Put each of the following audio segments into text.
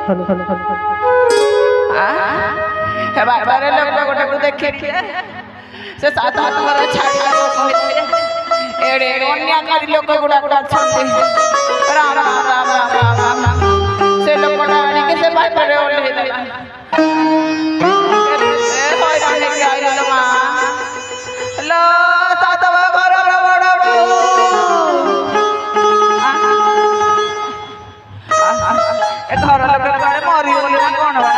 हे बाबारे लोक गोटे को देखि से सात हाथ पर छाड़ा को कहते एड़े अन्याकारी लोक गुडा गुडा छंदी राम राम राम राम राम से लोकटा आनी के से बाबारे ओले देला ए होय रानी के आइलो मा लो सातवा घर बड़ बड़ ए घर लोक काले मरी बोली कोन बा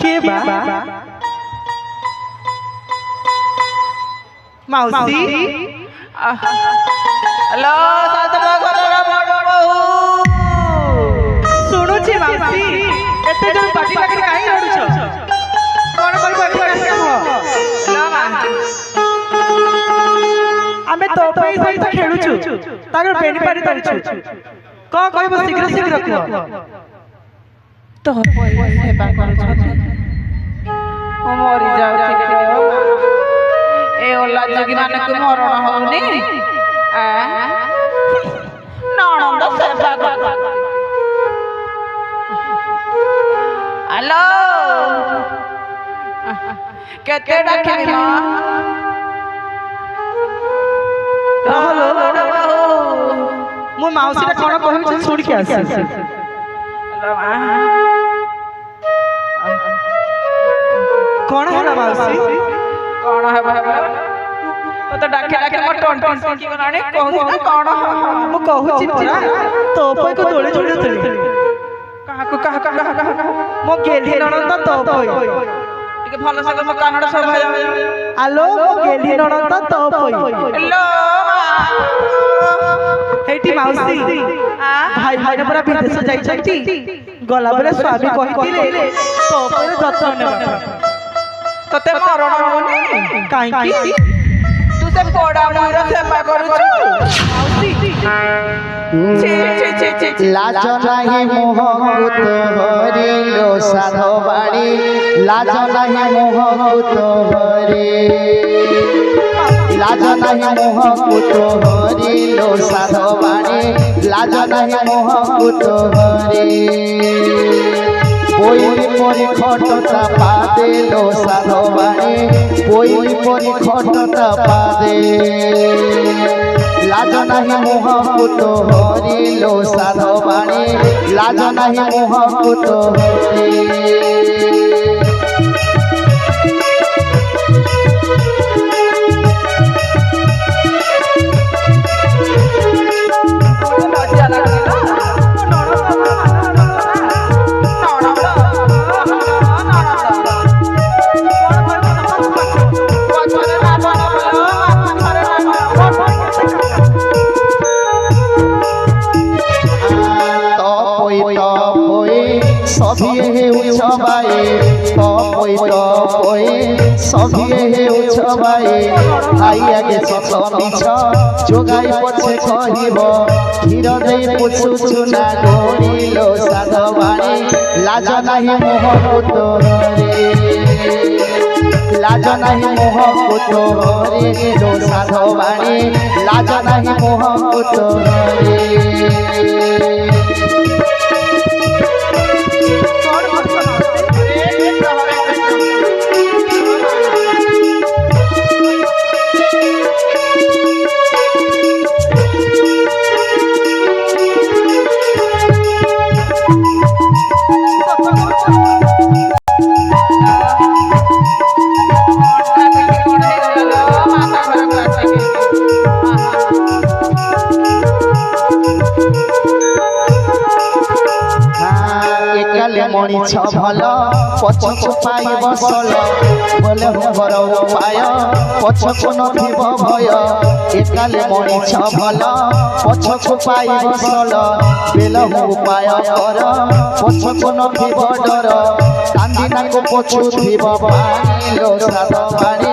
के बा मौसी हेलो सातवा घर बड़ बहू सुनु छी मौसी एते जन पाटी लागरी काई लडुछ कोन कोन पाटी लागरी हो हेलो मा आमे तो पई सहित खेलुछु तागर बेनी पानी दउछु को कहबो शीघ्र शीघ्र कह तो सेवा करू छथि ओ मरि जाउ ठीक हो ए ओला जगी माने को मरण होनी आ नणंद सेवा कर हेलो केते डाकिबी मां हेलो मु मौसी रे कोन कहबी सुन के आसी हेलो मां कोन है मौसी कौन है बाबा तो डाके डाके मो टन टन की बनाने कहू ना कौन मु कहूची परा तो पई को दोले जोड़ी तली कहा मो गेली ननंद तो पई टिके भलो से मो कानड़ सब भाई आलो मो गेली ननंद तो पई हेलो हेटी मौसी भाई भाई ने पूरा विदेश जाई छथि गला बेले स्वामी कहितिले तो पई जत्न नेबा तते मरण होनी काई की तू से पोड़ा मोर सेवा करू छी लाज नाही मोह कुत हरिलो साधो बाड़ी लाज नाही मोह कुत हरि लाज नाही मोह कुत हरिलो साधो बाड़ी लाज नाही मोह कुत हरि कोई परी खटता पादे लो साधो बाड़ी कोई परी खटता पादे लाज नाही मोह कुत हरि लो साधो बाणी लाज नाही मोह कुत हरि सभी उछबाए सभी उछबाए खाई आगे सत मिछ जोगाई पछे कहब क्षीर दे पुछु चुना गोरिलो साध बाणी लाज नाही मोह कुत हरि लाज नाही मोह कुत हरि लो साध बाणी लाज नाही मोह कुत हरि मणिछ भल पछकु पाई बसल बोले हुबर उपाय पछकु नथिब भय एकाले मणिछ भल पछकु पाई बसल बेल उपाय कर पछकु नथिब डर कांदिना को पछु थिब पानी लो साध पानी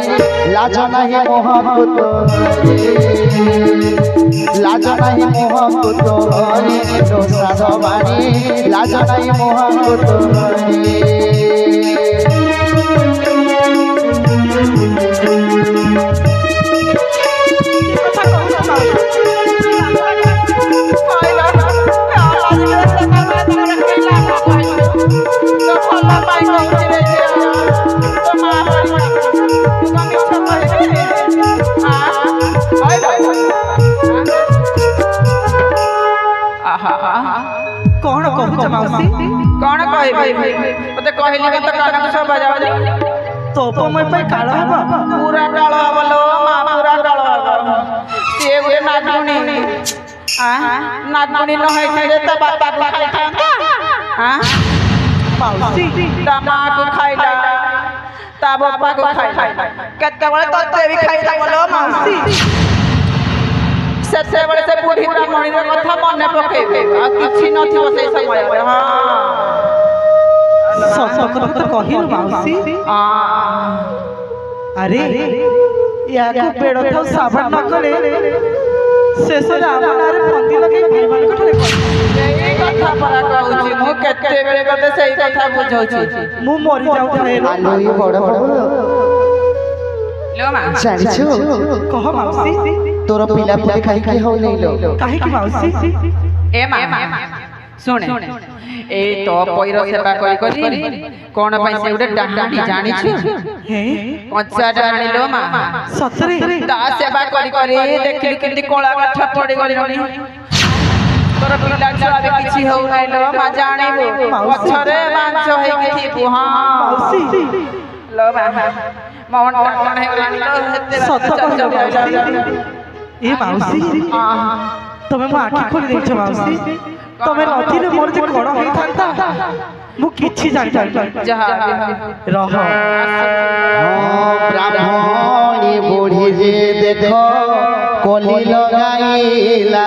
लाज नाही मोह कुत लाज नाही मोह कुत हरि लो साध पानी लाज नाही मोह कुत हरि কথা কও कहबे मते कहली के तो कान को सब बजावली तोप मैं पे काला हबा पूरा कालो हबलो मां पूरा कालो हबलो से गुटे नागुणी नागुणी न है रे त बापा को खाई था हां माउसी तमा को खाइला ता बापा को खाइला कत्ते बळे तत्ते भी खाइला बोलो माउसी सेते बळे से बुढ़ी ब्राह्मणी रे कथा मने पकेबे आ किछि नथिबो से समय हां सत कथा तो कहिल माउसी अरे या को पेड़ था साबन न करे शेष रामनारे पंदी लगे भाईमान कठरे एई कथा परा कहउची मु केते बेले कते सेई कथा बुझौची मु मरि जाउ थे आलो ये बड़ बड़ लो मां जानिछु कह माउसी तोर पिला पुली खाई के हो नहीं लो काहे की माउसी ए मां सुने ए तो पैरो सेवा करी करी कोन पई से उडे डाहाणी जानिछु हे कच्चा डाहाणी लो मां सतरे दा सेवा करी करी देखली केली कोला काठ पड़ी गली तोर पिला छुआ बे किछि हो नै लो मां जानिबो पछरे मांस है कि थी हां माउसी लो मां मोहन टन है गलानी लो हेते सत कह ए माउसी तमे मो आखि खोली देछ माउसी तमे नथिले मोर जे कोड़ होई थांता मु किछि जानि जानि जहा रह ब्राह्मणी बुढ़ी जे देखो कोली लगाईला